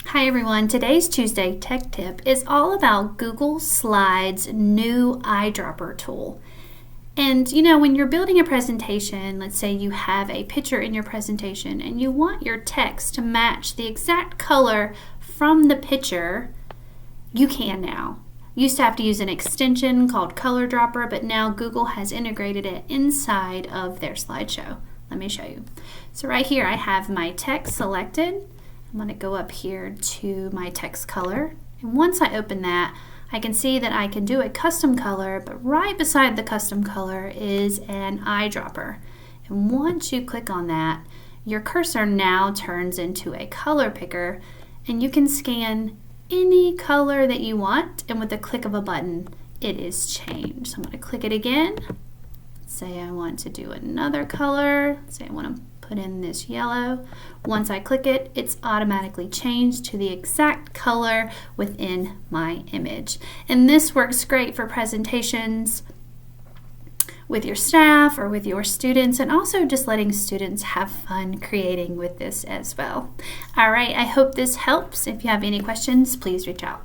Hi everyone, today's Tuesday Tech Tip is all about Google Slides' new eyedropper tool. And you know, when you're building a presentation, let's say you have a picture in your presentation and you want your text to match the exact color from the picture, you can now. You used to have to use an extension called Color Dropper, but now Google has integrated it inside of their slideshow. Let me show you. So right here I have my text selected. I'm going to go up here to my text color, and once I open that, I can see that I can do a custom color, but right beside the custom color is an eyedropper. And once you click on that, your cursor now turns into a color picker, and you can scan any color that you want, and with the click of a button, it is changed. So I'm going to click it again. Say I want to do another color. Say I want to put in this yellow. Once I click it, it's automatically changed to the exact color within my image. And this works great for presentations with your staff or with your students, and also just letting students have fun creating with this as well. All right, I hope this helps. If you have any questions, please reach out.